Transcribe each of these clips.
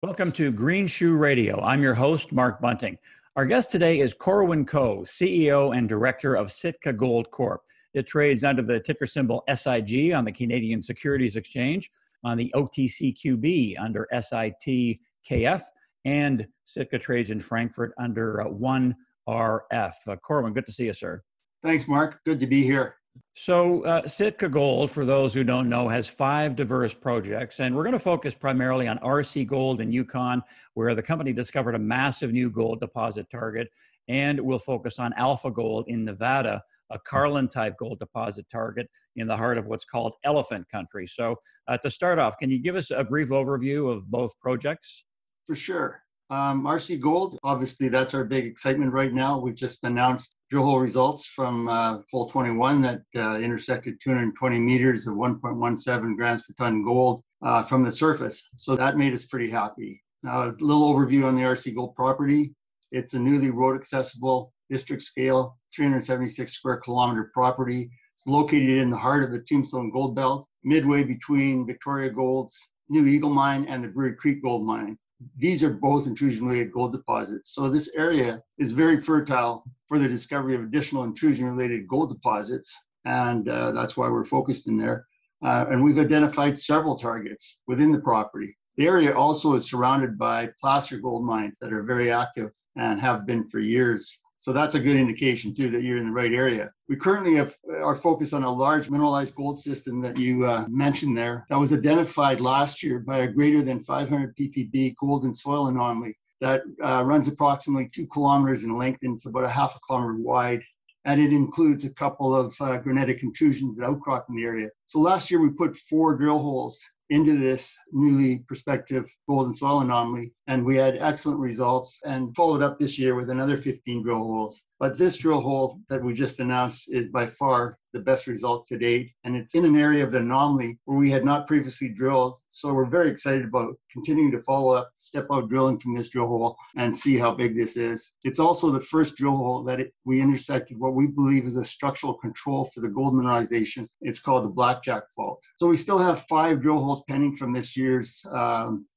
Welcome to Green Shoe Radio. I'm your host, Mark Bunting. Our guest today is Corwin Ko, CEO and Director of Sitka Gold Corp. It trades under the ticker symbol SIG on the Canadian Securities Exchange, on the OTCQB under SITKF, and Sitka trades in Frankfurt under 1RF. Corwin, good to see you, sir. Thanks, Mark. Good to be here. So Sitka Gold, for those who don't know, has 5 diverse projects, and we're going to focus primarily on RC Gold in Yukon, where the company discovered a massive new gold deposit target, and we'll focus on Alpha Gold in Nevada, a Carlin-type gold deposit target in the heart of what's called Elephant Country. So to start off, can you give us a brief overview of both projects? For sure. RC Gold, obviously that's our big excitement right now. We've just announced drill hole results from hole 21 that intersected 220 meters of 1.17 grams per ton gold from the surface. So that made us pretty happy. Now, a little overview on the RC Gold property. It's a newly road accessible, district scale, 376 square kilometer property. It's located in the heart of the Tombstone Gold Belt, midway between Victoria Gold's New Eagle Mine and the Brewery Creek Gold Mine. These are both intrusion-related gold deposits. So this area is very fertile for the discovery of additional intrusion-related gold deposits, and that's why we're focused in there. And we've identified several targets within the property. The area also is surrounded by placer gold mines that are very active and have been for years. So that's a good indication, too, that you're in the right area. We currently are focused on a large mineralized gold system that you mentioned there that was identified last year by a greater than 500 ppb gold and soil anomaly that runs approximately 2 kilometers in length and it's about a half a kilometer wide. And it includes a couple of granitic intrusions that outcrop in the area. So last year we put 4 drill holes into this newly prospective gold and soil anomaly, and we had excellent results and followed up this year with another 15 drill holes. But this drill hole that we just announced is by far the best results to date, and it's in an area of the anomaly where we had not previously drilled. So we're very excited about continuing to follow up, step out drilling from this drill hole and see how big this is. It's also the first drill hole that we intersected what we believe is a structural control for the gold mineralization. It's called the Blackjack Fault. So we still have 5 drill holes pending from this year's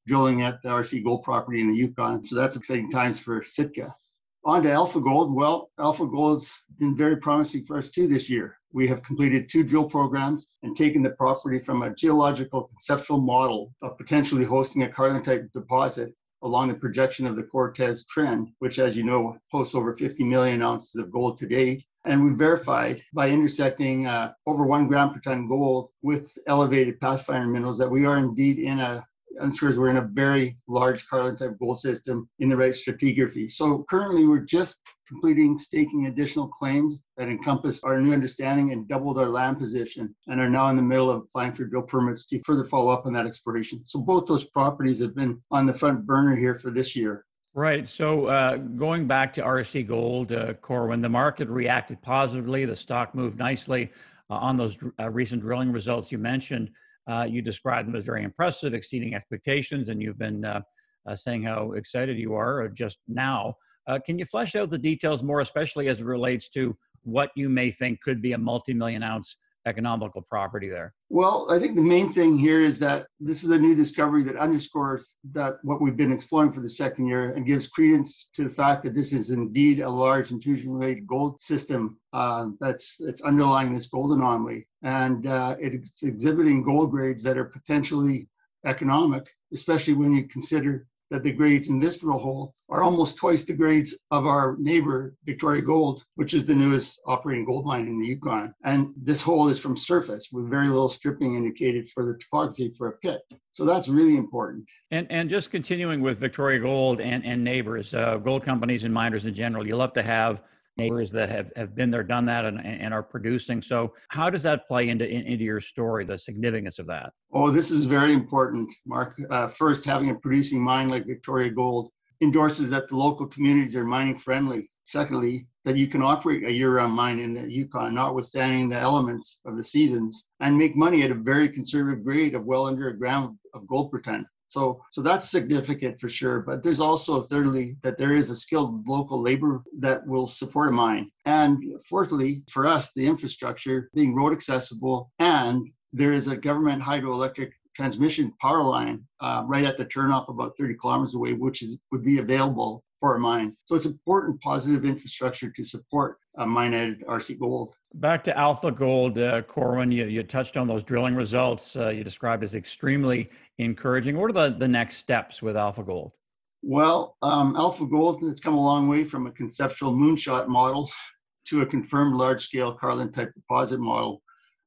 drilling at the RC Gold property in the Yukon. So that's exciting times for Sitka. On to Alpha Gold. Well, Alpha Gold's been very promising for us too this year. We have completed 2 drill programs and taken the property from a geological conceptual model of potentially hosting a Carlin-type deposit along the projection of the Cortez Trend, which, as you know, hosts over 50 million ounces of gold to date. And we verified by intersecting over 1 gram per ton gold with elevated pathfinder minerals that we are indeed we're in a very large Carlin-type gold system in the right stratigraphy. So currently we're just completing staking additional claims that encompass our new understanding and doubled our land position and are now in the middle of applying for drill permits to further follow up on that exploration. So both those properties have been on the front burner here for this year. Right. So going back to RC Gold, Corwin, the market reacted positively. The stock moved nicely on those recent drilling results you mentioned. You described them as very impressive, exceeding expectations, and you've been saying how excited you are just now. Can you flesh out the details more, especially as it relates to what you may think could be a multi-million ounce economical property there? Well, I think the main thing here is that this is a new discovery that underscores that what we've been exploring for the second year and gives credence to the fact that this is indeed a large intrusion-related gold system that's underlying this gold anomaly. And it's exhibiting gold grades that are potentially economic, especially when you consider that the grades in this drill hole are almost twice the grades of our neighbor, Victoria Gold, which is the newest operating gold mine in the Yukon. And this hole is from surface with very little stripping indicated for the topography for a pit. So that's really important. And just continuing with Victoria Gold and neighbors, gold companies and miners in general, you love to have neighbors that have been there, done that, and are producing. So how does that play into your story, the significance of that? Oh, this is very important, Mark. First, having a producing mine like Victoria Gold endorses that the local communities are mining friendly. Secondly, that you can operate a year-round mine in the Yukon, notwithstanding the elements of the seasons, and make money at a very conservative grade of well under a gram of gold per ton. So that's significant for sure. But there's also, thirdly, that there is a skilled local labor that will support a mine. And fourthly, for us, the infrastructure being road accessible, and there is a government hydroelectric transmission power line right at the turnoff about 30 kilometers away, which would be available for a mine. So it's important positive infrastructure to support a mine at RC Gold. Back to Alpha Gold, Corwin, you touched on those drilling results you described as extremely encouraging. What are the next steps with Alpha Gold? Well, Alpha Gold has come a long way from a conceptual moonshot model to a confirmed large-scale Carlin-type deposit model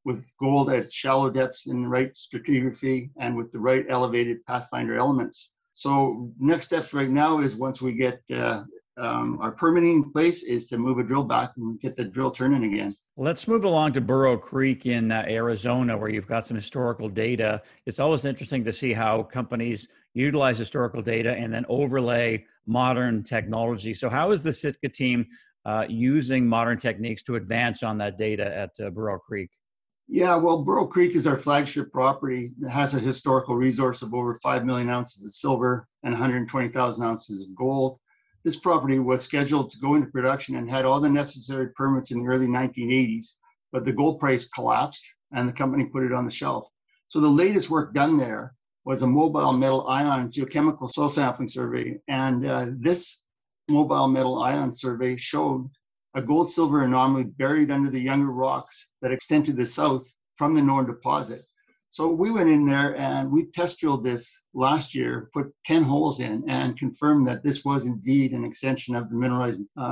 with gold at shallow depths in the right stratigraphy and with the right elevated pathfinder elements. So next steps right now is once we get our permitting in place is to move a drill back and get the drill turning again. Let's move along to Burro Creek in Arizona, where you've got some historical data. It's always interesting to see how companies utilize historical data and then overlay modern technology. So how is the Sitka team using modern techniques to advance on that data at Burro Creek? Yeah, well, Burro Creek is our flagship property. It has a historical resource of over 5 million ounces of silver and 120,000 ounces of gold. This property was scheduled to go into production and had all the necessary permits in the early 1980s, but the gold price collapsed and the company put it on the shelf. So the latest work done there was a mobile metal ion geochemical soil sampling survey. And this mobile metal ion survey showed a gold-silver anomaly buried under the younger rocks that extend to the south from the known deposit. So we went in there and we test drilled this last year, put 10 holes in and confirmed that this was indeed an extension of the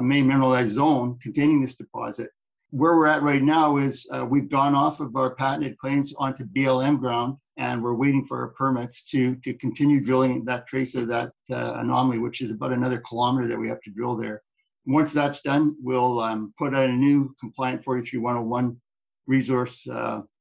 main mineralized zone containing this deposit. Where we're at right now is we've gone off of our patented claims onto BLM ground and we're waiting for our permits to continue drilling that trace of that anomaly, which is about another kilometer that we have to drill there. Once that's done, we'll put out a new compliant 43101 resource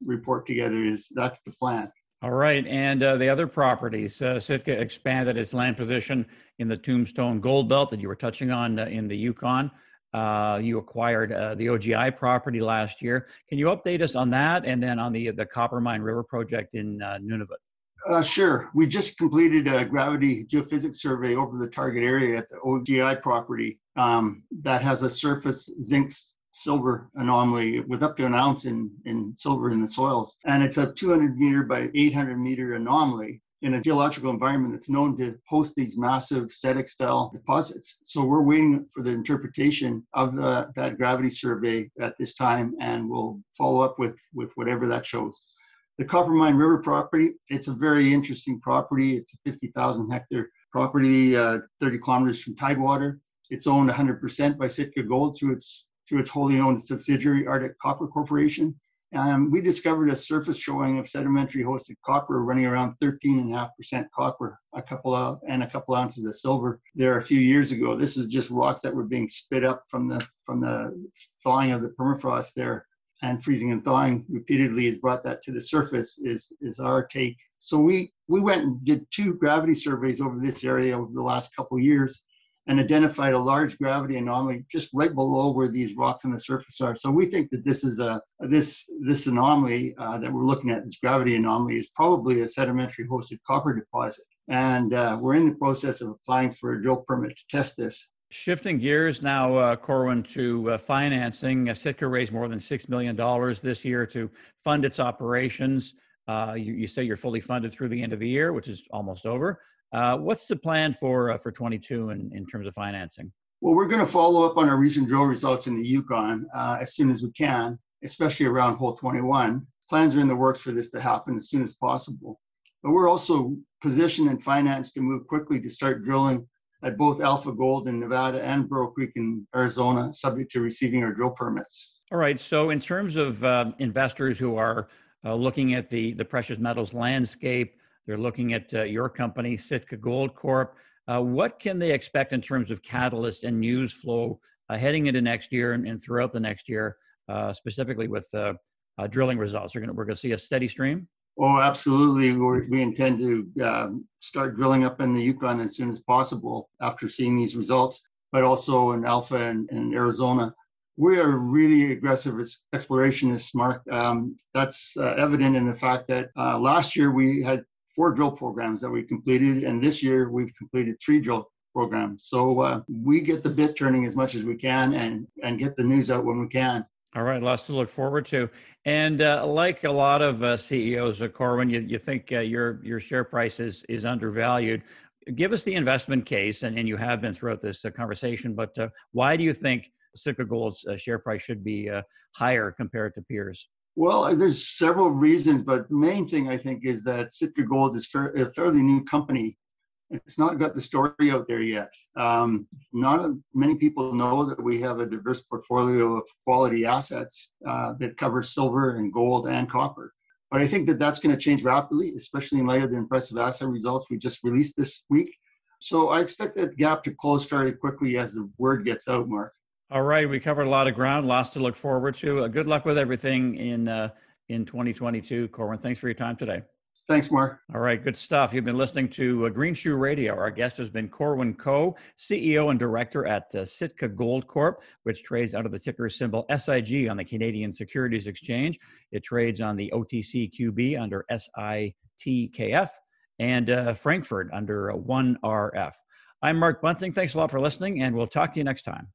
report together. That's the plan. All right. And the other properties, Sitka expanded its land position in the Tombstone Gold Belt that you were touching on in the Yukon. You acquired the OGI property last year. Can you update us on that and then on the Coppermine River project in Nunavut? Sure. We just completed a gravity geophysics survey over the target area at the OGI property that has a surface zinc silver anomaly with up to an ounce in silver in the soils. And it's a 200 meter by 800 meter anomaly in a geological environment that's known to host these massive SEDIC style deposits. So we're waiting for the interpretation of that gravity survey at this time, and we'll follow up with whatever that shows. The Coppermine River property, it's a very interesting property. It's a 50,000 hectare property, 30 kilometers from Tidewater. It's owned 100% by Sitka Gold through its wholly owned subsidiary, Arctic Copper Corporation. We discovered a surface showing of sedimentary hosted copper running around 13.5% copper, a couple ounces of silver there a few years ago. This is just rocks that were being spit up from the thawing of the permafrost there. And freezing and thawing repeatedly has brought that to the surface is our take. So we went and did 2 gravity surveys over this area over the last couple of years and identified a large gravity anomaly just right below where these rocks on the surface are. So we think that this is this anomaly that we're looking at, this gravity anomaly, is probably a sedimentary hosted copper deposit. And we're in the process of applying for a drill permit to test this. Shifting gears now, Corwin, to financing. Sitka raised more than $6 million this year to fund its operations. You say you're fully funded through the end of the year, which is almost over. What's the plan for 22 in terms of financing? Well, we're going to follow up on our recent drill results in the Yukon as soon as we can, especially around hole 21. Plans are in the works for this to happen as soon as possible. But we're also positioned and financed to move quickly to start drilling at both Alpha Gold in Nevada and Burro Creek in Arizona, subject to receiving our drill permits. All right. So in terms of investors who are looking at the precious metals landscape, they're looking at your company, Sitka Gold Corp. What can they expect in terms of catalyst and news flow heading into next year and throughout the next year, specifically with drilling results? We're going to see a steady stream? Oh, absolutely. We intend to start drilling up in the Yukon as soon as possible after seeing these results, but also in Alpha and Arizona. We are really aggressive explorationists, Mark. That's evident in the fact that last year we had 4 drill programs that we completed, and this year we've completed 3 drill programs. So we get the bit turning as much as we can and get the news out when we can. All right, lots to look forward to. And like a lot of CEOs, Corwin, you think your share price is undervalued. Give us the investment case, and you have been throughout this conversation, but why do you think Sitka Gold's share price should be higher compared to peers? Well, there's several reasons, but the main thing I think is that Sitka Gold is a fairly new company. It's not got the story out there yet. Not many people know that we have a diverse portfolio of quality assets that cover silver and gold and copper. But I think that that's going to change rapidly, especially in light of the impressive asset results we just released this week. So I expect that gap to close fairly quickly as the word gets out, Mark. All right, we covered a lot of ground, lots to look forward to. Good luck with everything in 2022, Corwin. Thanks for your time today. Thanks, Mark. All right, good stuff. You've been listening to Green Shoe Radio. Our guest has been Corwin Coe, CEO and Director at Sitka Gold Corp, which trades under the ticker symbol SIG on the Canadian Securities Exchange. It trades on the OTCQB under SITKF and Frankfurt under 1RF. I'm Mark Bunting. Thanks a lot for listening, and we'll talk to you next time.